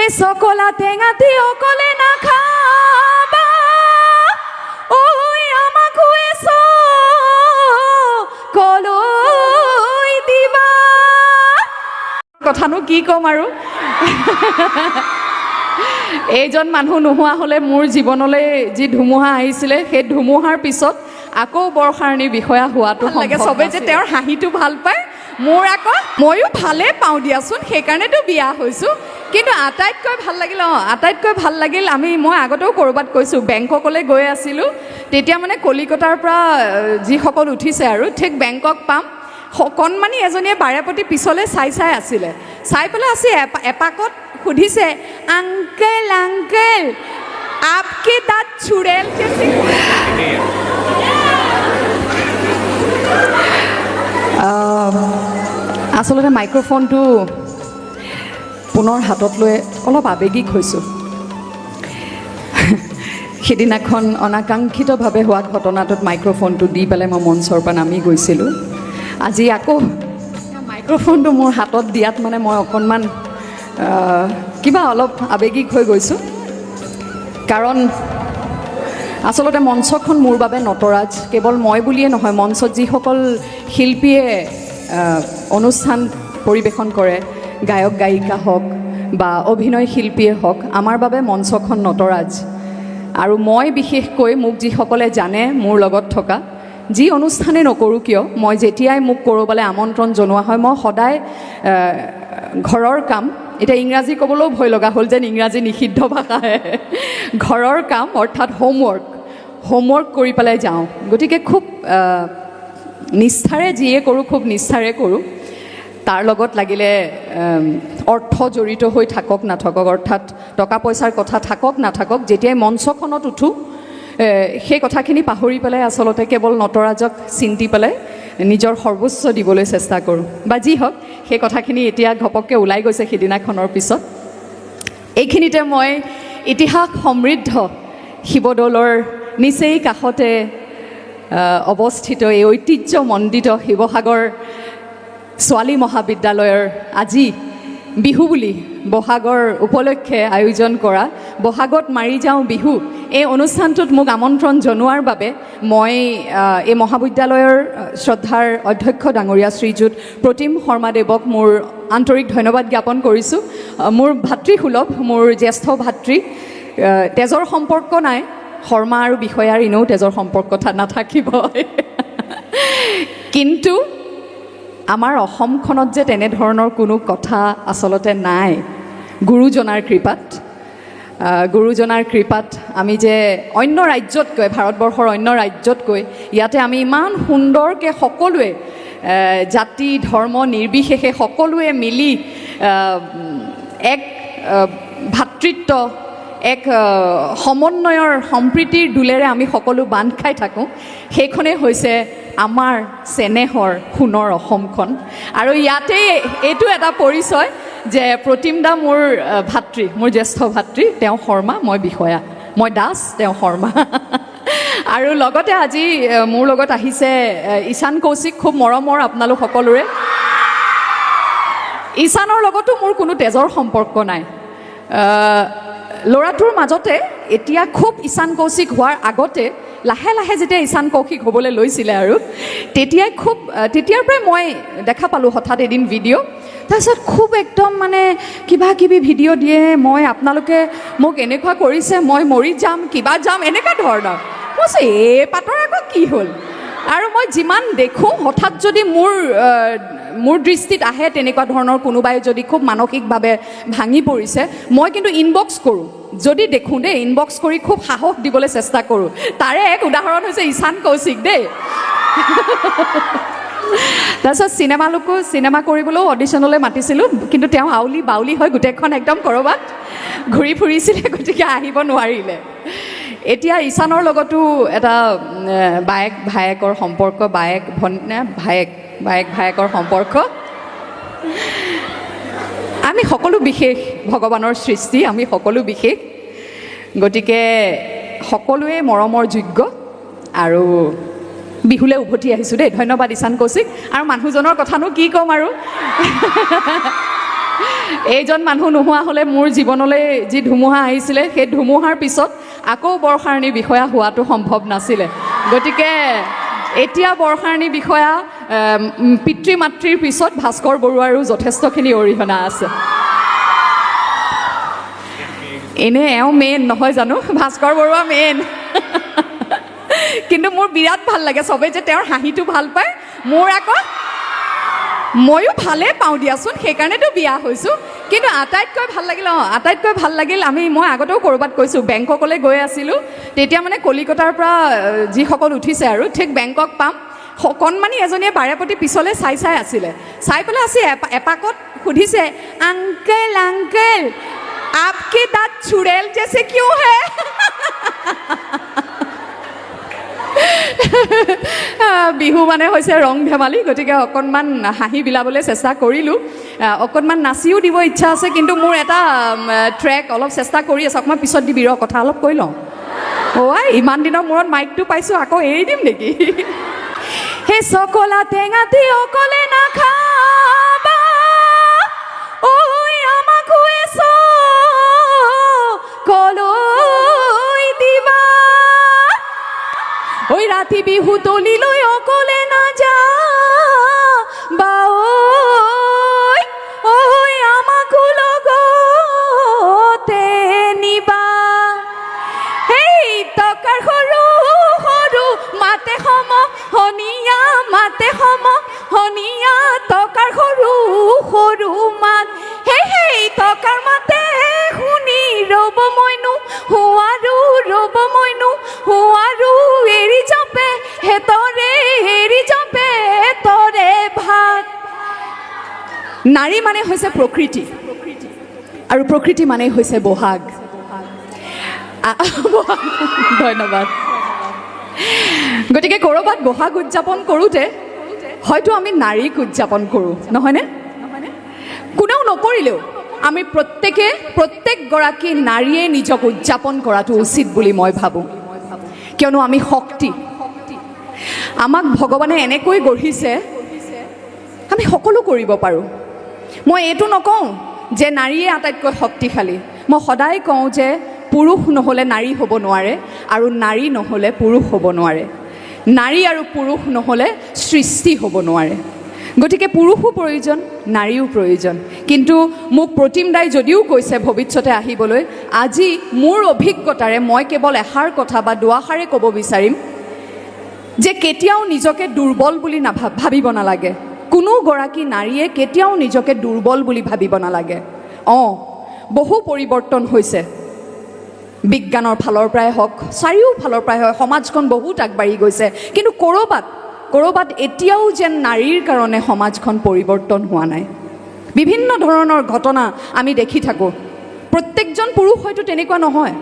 সেই চকলা টেঙাটি অকলে নাখাবা ঐ আমাকো কলৈ দিবা কথানো কি ক'ম আৰু এইজন মানুহ নোহোৱা হ'লে মোৰ জীৱনলৈ যি ধুমুহা আহিছিলে সেই ধুমুহাৰ পিছত আকৌ বৰষাৰণী বিষয়া হোৱাটো লাগে চবে যে তেওঁৰ হাঁহিটো ভাল পায় মোৰ আকৌ ময়ো ভালে পাওঁ দিয়াচোন সেইকাৰণেতো বিয়া হৈছোঁ কিন্তু আটাইতকৈ ভাল লাগিল মই আগতেও ক'ৰবাত কৈছোঁ বেংককলৈ গৈ আছিলোঁ তেতিয়া মানে কলিকতাৰ পৰা যিসকল উঠিছে আৰু ঠিক বেংকক পাম কণমানি এজনীয়ে বাৰেপতি পিছলৈ চাই আছিলে চাই পেলাই এপাকত সুধিছে আংকেল আংকেল আপকে দাঁত চুড়েল কেছে আচলতে মাইক্ৰফোনটো পুনৰ হাতত লৈ অলপ আৱেগিক হৈছোঁ সেইদিনাখন অনাকাংক্ষিতভাৱে হোৱা ঘটনাটোত মাইক্ৰফোনটো দি পেলাই মই মঞ্চৰ পৰা নামি গৈছিলোঁ আজি আকৌ মাইক্ৰফোনটো মোৰ হাতত দিয়াত মানে মই অকণমান কিবা অলপ আৱেগিক হৈ গৈছোঁ কাৰণ আচলতে মঞ্চখন মোৰ বাবে নটৰাজ কেৱল মই বুলিয়ে নহয় মঞ্চত যিসকল শিল্পীয়ে অনুষ্ঠান পৰিৱেশন কৰে গায়ক গায়িকা হওক বা অভিনয় শিল্পীয়ে হওক আমাৰ বাবে মঞ্চখন নটৰাজ আৰু মই বিশেষকৈ মোক যিসকলে জানে মোৰ লগত থকা যি অনুষ্ঠানে নকৰোঁ কিয় মই যেতিয়াই মোক ক'ৰবালৈ আমন্ত্ৰণ জনোৱা হয় মই সদায় ঘৰৰ কাম এতিয়া ইংৰাজী ক'বলৈও ভয় লগা হ'ল যেন ইংৰাজী নিষিদ্ধ ভাষাহে ঘৰৰ কাম অৰ্থাৎ হোমৱৰ্ক কৰি পেলাই যাওঁ গতিকে খুব নিষ্ঠাৰে যিয়ে কৰোঁ খুব নিষ্ঠাৰে কৰোঁ তাৰ লগত লাগিলে অৰ্থ জড়িত হৈ থাকক নাথাকক অৰ্থাৎ টকা পইচাৰ কথা থাকক নাথাকক যেতিয়াই মঞ্চখনত উঠোঁ সেই কথাখিনি পাহৰি পেলাই আচলতে কেৱল নটৰাজক চিন্তি পেলাই নিজৰ সৰ্বোচ্চ দিবলৈ চেষ্টা কৰোঁ বা যি হওক সেই কথাখিনি এতিয়া ঘপককৈ ওলাই গৈছে সিদিনাখনৰ পিছত এইখিনিতে মই ইতিহাস সমৃদ্ধ শিৱদৌলৰ নিচেই কাষতে অৱস্থিত এই ঐতিহ্যমণ্ডিত শিৱসাগৰ ছোৱালী মহাবিদ্যালয়ৰ আজি বিহু বুলি বহাগৰ উপলক্ষে আয়োজন কৰা বহাগত মাৰি যাওঁ বিহু এই অনুষ্ঠানটোত মোক আমন্ত্ৰণ জনোৱাৰ বাবে মই এই মহাবিদ্যালয়ৰ শ্ৰদ্ধাৰ অধ্যক্ষ ডাঙৰীয়া শ্ৰীযুত প্ৰতিম শৰ্মাদেৱক মোৰ আন্তৰিক ধন্যবাদ জ্ঞাপন কৰিছোঁ মোৰ ভাতৃসুলভ মোৰ জ্যেষ্ঠ ভাতৃ তেজৰ সম্পৰ্ক নাই শৰ্মা আৰু বিষয়াৰ এনেও তেজৰ সম্পৰ্ক নাথাকিব কিন্তু আমাৰ অসমখনত যে তেনেধৰণৰ কোনো কথা আচলতে নাই গুৰুজনাৰ কৃপাত আমি যে অন্য ৰাজ্যতকৈ ভাৰতবৰ্ষৰ অন্য ৰাজ্যতকৈ ইয়াতে আমি ইমান সুন্দৰকৈ সকলোৱে জাতি ধৰ্ম নিৰ্বিশেষে সকলোৱে মিলি এক ভাতৃত্ব এক সমন্বয়ৰ সম্প্ৰীতিৰ দোলেৰে আমি সকলো বান্ধ খাই থাকোঁ সেইখনেই হৈছে আমাৰ চেনেহৰ সোণৰ অসমখন আৰু ইয়াতে এইটো এটা পৰিচয় যে প্ৰতিম দা মোৰ ভাতৃ মোৰ জ্যেষ্ঠ ভাতৃ তেওঁ শৰ্মা মই বিষয়া মই দাস তেওঁ শৰ্মা আৰু লগতে আজি মোৰ লগত আহিছে ঈশান কৌশিক খুব মৰমৰ আপোনালোক সকলোৰে ঈশানৰ লগতো মোৰ কোনো তেজৰ সম্পৰ্ক নাই ল'ৰাটোৰ মাজতে এতিয়া খুব ঈশান কৌশিক হোৱাৰ আগতে লাহে লাহে যেতিয়া ঈশান কৌশিক হ'বলৈ লৈছিলে আৰু তেতিয়াৰ পৰাই মই দেখা পালোঁ হঠাৎ এদিন ভিডিঅ' তাৰপিছত খুব একদম মানে কিবা কিবি ভিডিঅ' দিয়ে মই আপোনালোকে মোক এনেকুৱা কৰিছে মই মৰি যাম কিবা যাম এনেকুৱা ধৰণৰ মই এই পাতৰ আকৌ কি হ'ল আৰু মই যিমান দেখোঁ হঠাৎ যদি মোৰ দৃষ্টিত আহে তেনেকুৱা ধৰণৰ কোনোবাই যদি খুব মানসিকভাৱে ভাঙি পৰিছে মই কিন্তু ইনবক্স কৰোঁ যদি দেখোঁ দেই ইনবক্স কৰি খুব সাহস দিবলৈ চেষ্টা কৰোঁ তাৰে এক উদাহৰণ হৈছে ঈশান কৌশিক দেই তাৰপিছত চিনেমা কৰিবলৈও অডিশ্যনলৈ মাতিছিলোঁ কিন্তু তেওঁ আউলি বাউলি হৈ গোটেইখন একদম ক'ৰবাত ঘূৰি ফুৰিছিলে গতিকে আহিব নোৱাৰিলে এতিয়া ঈশানৰ লগতো এটা বায়েক ভায়েকৰ সম্পৰ্ক ভায়েকৰ সম্পৰ্ক আমি সকলো বিশেষ ভগৱানৰ সৃষ্টি আমি সকলো বিশেষ গতিকে সকলোৱে মৰমৰ যোগ্য আৰু বিহুলৈ উভতি আহিছোঁ দেই ধন্যবাদ ঈশান কৌশিক আৰু মানুহজনৰ কথানো কি ক'ম আৰু এইজন মানুহ নোহোৱা হ'লে মোৰ জীৱনলৈ যি ধুমুহা আহিছিলে সেই ধুমুহাৰ পিছত আকৌ বৰ্ষাৰণী বিষয়া হোৱাটো সম্ভৱ নাছিলে গতিকে এতিয়া বৰ্ষাৰণী বিষয়া পিতৃ মাতৃৰ পিছত ভাস্কৰ বৰুৱাৰো যথেষ্টখিনি অৰিহণা আছে এনে এওঁ মেইন নহয় জানো ভাস্কৰ বৰুৱা মেইন কিন্তু মোৰ বিৰাট ভাল লাগে সবে যে তেওঁৰ হাঁহিটো ভাল পায় মোৰ আকৌ ময়ো ভালে পাওঁ দিয়াচোন সেইকাৰণেতো বিয়া হৈছোঁ কিন্তু আটাইতকৈ ভাল লাগিল মই আগতেও ক'ৰবাত কৈছোঁ বেংককলৈ গৈ আছিলোঁ তেতিয়া মানে কলিকতাৰ পৰা যিসকল উঠিছে আৰু ঠিক বেংকক পাম অকণমানি এজনীয়ে বাৰেপতি পিছলৈ চাই আছিলে চাই পেলাই এপাকত সুধিছে আংকেল আংকেল आपके दांत चुड़ैल जैसे क्यों है বিহু মানে হৈছে ৰং ধেমালি গতিকে অকণমান হাঁহি বিলাবলৈ চেষ্টা কৰিলোঁ অকণমান নাচিও দিব ইচ্ছা আছে কিন্তু মোৰ এটা ট্ৰেক অলপ চেষ্টা কৰি আছে অকণমান পিছত দিবি ৰ কথা অলপ কৈ লওঁ অ' ইমান দিনৰ মূৰত মাইকটো পাইছোঁ আকৌ এৰি দিম নেকি সেই চকলা টেঙাটি অকলে নাখাবা ঐ আমাকো কলৈ দিবা ঐ ৰাতি বিহু তলিলৈ অকলে নাযাবা ঐ আমাকো লগতে নিবা সেই টকাৰ সৰু সৰু মাতে সমহনীয়া টকাৰ সৰু সৰু মাত সেই টকাৰ মাতে শুনি ৰ'ব মইনো হুৱাৰো এৰি যাবে তৰে ভাত নাৰী মানে হৈছে প্ৰকৃতি আৰু প্ৰকৃতি মানে হৈছে বহাগ ধন্যবাদ গতিকে ক'ৰবাত বহাগ উদযাপন কৰোঁতে হয়তো আমি নাৰীক উদযাপন কৰোঁ নহয়নে কোনেও নকৰিলেও আমি প্ৰত্যেকগৰাকী নাৰীয়ে নিজক উদযাপন কৰাটো উচিত বুলি মই ভাবোঁ কিয়নো আমি শক্তি আমাক ভগৱানে এনেকৈ গঢ়িছে আমি সকলো কৰিব পাৰোঁ মই এইটো নকওঁ যে নাৰীয়ে আটাইতকৈ শক্তিশালী মই সদায় কওঁ যে পুৰুষ নহ'লে নাৰী হ'ব নোৱাৰে আৰু নাৰী নহ'লে পুৰুষ হ'ব নোৱাৰে নাৰী আৰু পুৰুষ নহ'লে সৃষ্টি হ'ব নোৱাৰে গতিকে পুৰুষো প্ৰয়োজন নাৰীও প্ৰয়োজন কিন্তু মোক প্ৰতিম দাই যদিও কৈছে ভৱিষ্যতে আহিবলৈ আজি মোৰ অভিজ্ঞতাৰে মই কেৱল এষাৰ কথা বা দুআষাৰে ক'ব বিচাৰিম যে কেতিয়াও নিজকে দুৰ্বল বুলি ভাবিব নালাগে কোনো গৰাকী নাৰীয়ে কেতিয়াও নিজকে দুৰ্বল বুলি ভাবিব নালাগে বহু পৰিৱৰ্তন হৈছে বিজ্ঞানৰ ফালৰ পৰাই হওক চাৰিওফালৰ পৰাই হওক সমাজখন বহুত আগবাঢ়ি গৈছে কিন্তু ক'ৰবাত এতিয়াও যেন নাৰীৰ কাৰণে সমাজখন পৰিৱৰ্তন হোৱা নাই বিভিন্ন ধৰণৰ ঘটনা আমি দেখি থাকোঁ প্ৰত্যেকজন পুৰুষ হয়তো তেনেকুৱা নহয়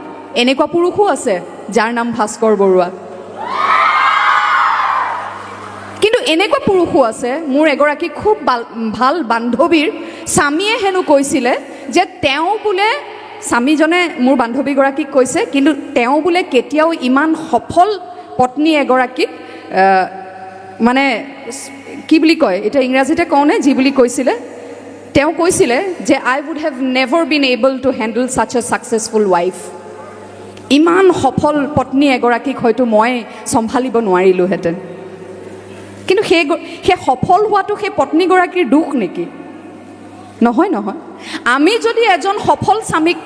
এনেকুৱা পুৰুষো আছে যাৰ নাম ভাস্কৰ বৰুৱা কিন্তু এনেকুৱা পুৰুষো আছে মোৰ এগৰাকী খুব ভাল বান্ধৱীৰ স্বামীয়ে হেনো কৈছিলে যে তেওঁ বোলে স্বামীজনে মোৰ বান্ধৱীগৰাকীক কৈছে কিন্তু তেওঁ বোলে কেতিয়াও ইমান সফল পত্নী এগৰাকীক মানে কি বুলি কয় এতিয়া ইংৰাজীতে কওঁনে যি বুলি কৈছিলে তেওঁ কৈছিলে যে I would have never been able to handle such a successful wife ইমান সফল পত্নী এগৰাকীক হয়তো মই চম্ভালিব নোৱাৰিলোহেঁতেন কিন্তু সেই সফল হোৱাটো সেই পত্নীগৰাকীৰ দুখ নেকি নহয় আমি যদি এজন সফল স্বামীক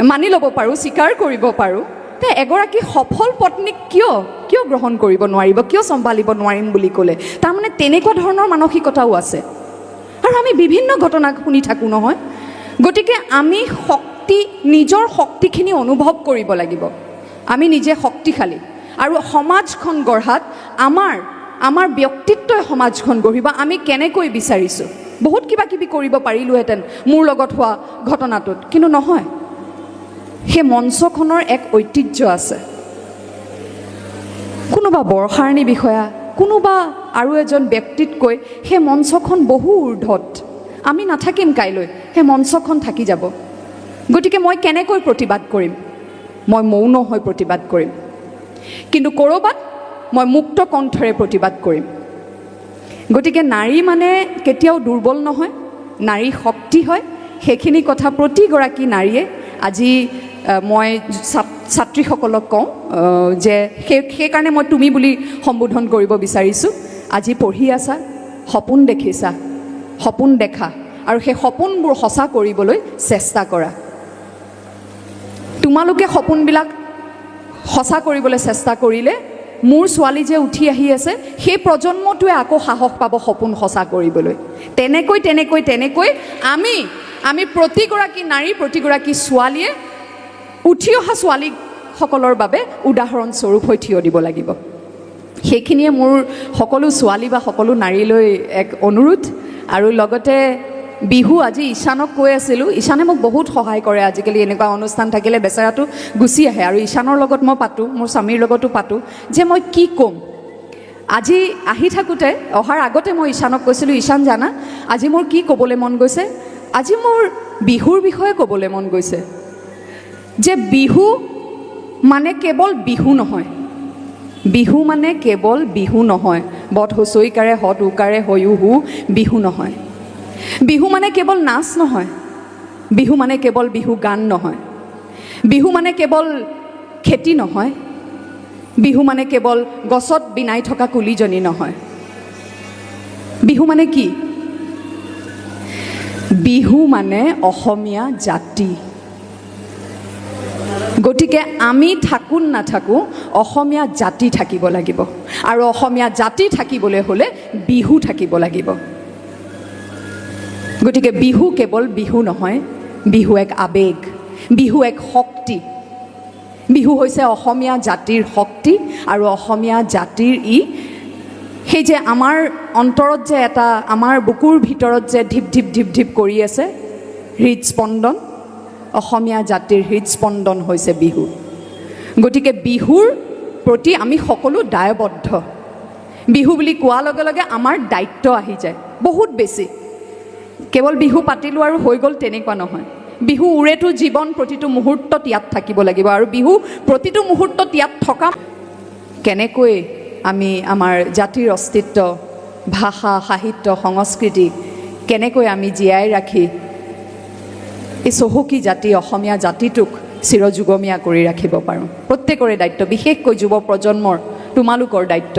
মানি ল'ব পাৰোঁ স্বীকাৰ কৰিব পাৰোঁ তে এগৰাকী সফল পত্নীক কিয় গ্ৰহণ কৰিব নোৱাৰিব কিয় চম্ভালিব নোৱাৰিম বুলি ক'লে তাৰমানে তেনেকুৱা ধৰণৰ মানসিকতাও আছে আৰু আমি বিভিন্ন ঘটনা শুনি থাকোঁ নহয় গতিকে আমি নিজৰ শক্তিখিনি অনুভৱ কৰিব লাগিব আমি নিজে শক্তিশালী আৰু সমাজখন গঢ়াত আমাৰ ব্যক্তিত্বই সমাজখন গঢ়িব আমি কেনেকৈ বিচাৰিছোঁ বহুত কিবা কৰিব পাৰিলোহেঁতেন মোৰ লগত হোৱা ঘটনাটোত কিন্তু নহয় সেই মঞ্চখনৰ এক ঐতিহ্য আছে কোনোবা বৰ্ষাৰণী বিষয়া কোনোবা আৰু এজন ব্যক্তিতকৈ সেই মঞ্চখন বহু ঊৰ্ধত আমি নাথাকিম কাইলৈ সেই মঞ্চখন থাকি যাব গতিকে মই কেনেকৈ প্ৰতিবাদ কৰিম মই মৌন হৈ প্ৰতিবাদ কৰিম কিন্তু ক'ৰবাত মই মুক্ত কণ্ঠৰে প্ৰতিবাদ কৰিম গতিকে নাৰী মানে কেতিয়াও দুৰ্বল নহয় নাৰী শক্তি হয় সেইখিনি কথা প্ৰতিগৰাকী নাৰীয়ে আজি মই ছাত্ৰীসকলক কওঁ যে সেইকাৰণে মই তুমি বুলি সম্বোধন কৰিব বিচাৰিছোঁ। আজি পঢ়ি আছা, সপোন দেখিছা, সপোন দেখা আৰু সেই সপোনবোৰ সঁচা কৰিবলৈ চেষ্টা কৰা। তোমালোকে সপোনবিলাক সঁচা কৰিবলৈ চেষ্টা কৰিলে মোৰ ছোৱালী যে উঠি আহি আছে সেই প্ৰজন্মটোৱে আকৌ সাহস পাব সপোন সঁচা কৰিবলৈ। তেনেকৈ আমি প্ৰতিগৰাকী নাৰী, প্ৰতিগৰাকী ছোৱালীয়ে উঠি অহা ছোৱালীসকলৰ বাবে উদাহৰণস্বৰূপ হৈ থিয় দিব লাগিব। সেইখিনিয়ে মোৰ সকলো ছোৱালী বা সকলো নাৰীলৈ এক অনুৰোধ। আৰু লগতে বিহু আজি ঈশানক কৈ আছিলোঁ, ঈশানে মোক বহুত সহায় কৰে। আজিকালি এনেকুৱা অনুষ্ঠান থাকিলে বেচেৰাটো গুচি আহে আৰু ঈশানৰ লগত মই পাতোঁ, মোৰ স্বামীৰ লগতো পাতোঁ যে মই কি ক'ম। আজি আহি থাকোঁতে, অহাৰ আগতে মই ঈশানক কৈছিলোঁ, ঈশান জানা আজি মোৰ কি ক'বলৈ মন গৈছে? আজি মোৰ বিহুৰ বিষয়ে ক'বলৈ মন গৈছে যে বিহু মানে কেৱল বিহু নহয়, বিহু মানে কেৱল বিহু নহয়, বট হুঁচৰিকাৰে হত উকাৰে হয়ো হু বিহু নহয়। বিহু মানে কেৱল নাচ নহয়, বিহু মানে কেৱল বিহু গান নহয়, বিহু মানে কেৱল খেতি নহয়, বিহু মানে কেৱল গছত বিনাই থকা কুলিজনী নহয়। বিহু মানে কি? বিহু মানে অসমীয়া জাতি। গতিকে আমি থাকোঁ নাথাকোঁ অসমীয়া জাতি থাকিব লাগিব আৰু অসমীয়া জাতি থাকিবলৈ হ'লে বিহু থাকিব লাগিব। গতিকে বিহু কেৱল বিহু নহয়, বিহু এক আৱেগ, বিহু এক শক্তি। বিহু হৈছে অসমীয়া জাতিৰ শক্তি আৰু অসমীয়া জাতিৰ সেই যে আমাৰ অন্তৰত যে এটা, আমাৰ বুকুৰ ভিতৰত যে ধিপ ধিপ ধিপ ধিপ কৰি আছে হৃদস্পন্দন, অসমীয়া জাতিৰ হৃদস্পন্দন হৈছে বিহু। গতিকে বিহুৰ প্ৰতি আমি সকলো দায়বদ্ধ। বিহু বুলি কোৱাৰ লগে লগে আমাৰ দায়িত্ব আহি যায় বহুত বেছি। কেৱল বিহু পাতিলোঁ আৰু হৈ গ'ল তেনেকুৱা নহয়। বিহু উৰেতো জীৱন, প্ৰতিটো মুহূৰ্তত ইয়াত থাকিব লাগিব আৰু বিহু প্ৰতিটো মুহূৰ্তত ইয়াত থকা কেনেকৈ আমি আমাৰ জাতিৰ অস্তিত্ব, ভাষা, সাহিত্য, সংস্কৃতি কেনেকৈ আমি জীয়াই ৰাখি এই চহকী জাতি অসমীয়া জাতিটোক চিৰযুগমীয়া কৰি ৰাখিব পাৰোঁ, প্ৰত্যেকৰে দায়িত্ব, বিশেষকৈ যুৱ প্ৰজন্মৰ তোমালোকৰ দায়িত্ব।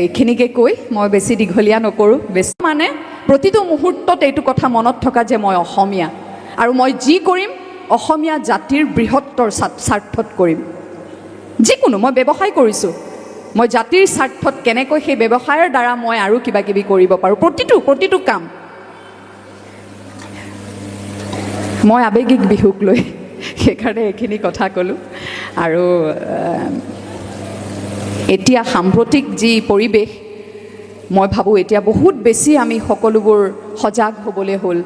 এইখিনিকে কৈ মই বেছি দীঘলীয়া নকৰোঁ। বেছি মানে প্ৰতিটো মুহূৰ্তত এইটো কথা মনত থকা যে মই অসমীয়া আৰু মই যি কৰিম অসমীয়া জাতিৰ বৃহত্তৰ স্বাৰ্থত কৰিম। যিকোনো মই ব্যৱসায় কৰিছোঁ, মই জাতিৰ স্বাৰ্থত কেনেকৈ সেই ব্যৱসায়ৰ দ্বাৰা মই আৰু কিবা কিবি কৰিব পাৰোঁ, প্ৰতিটো কাম। মই আৱেগিক বিহুক লৈ সেইকাৰণে এইখিনি কথা ক'লোঁ। আৰু এতিয়া সাম্প্ৰতিক যি পৰিৱেশ, মই ভাবোঁ এতিয়া বহুত বেছি আমি সকলোবোৰ সজাগ হ'বলৈ হ'ল।